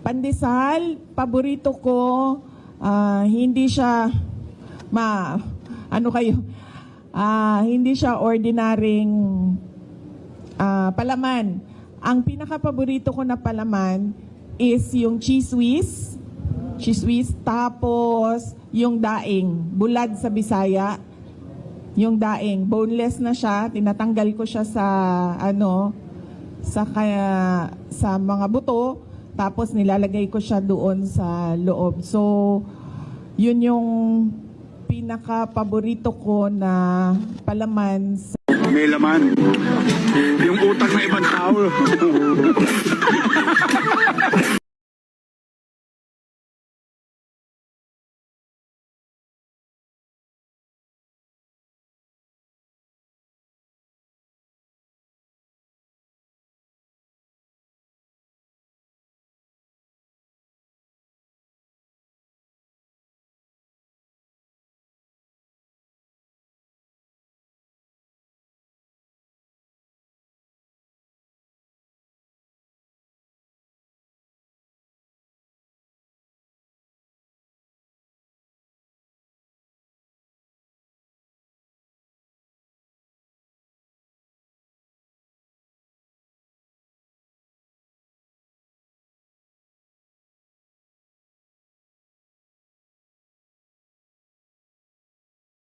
Pandesal, paborito ko, hindi siya hindi siya ordinaryong palaman. Ang pinaka-paborito ko na palaman is yung cheese whiz, tapos yung daing, bulad sa Bisaya. Yung daing, boneless na siya, tinatanggal ko siya sa mga buto, tapos nilalagay ko siya doon sa loob. So, yun yung pinaka-paborito ko na palaman. May laman. Yung utak ng ibang tao.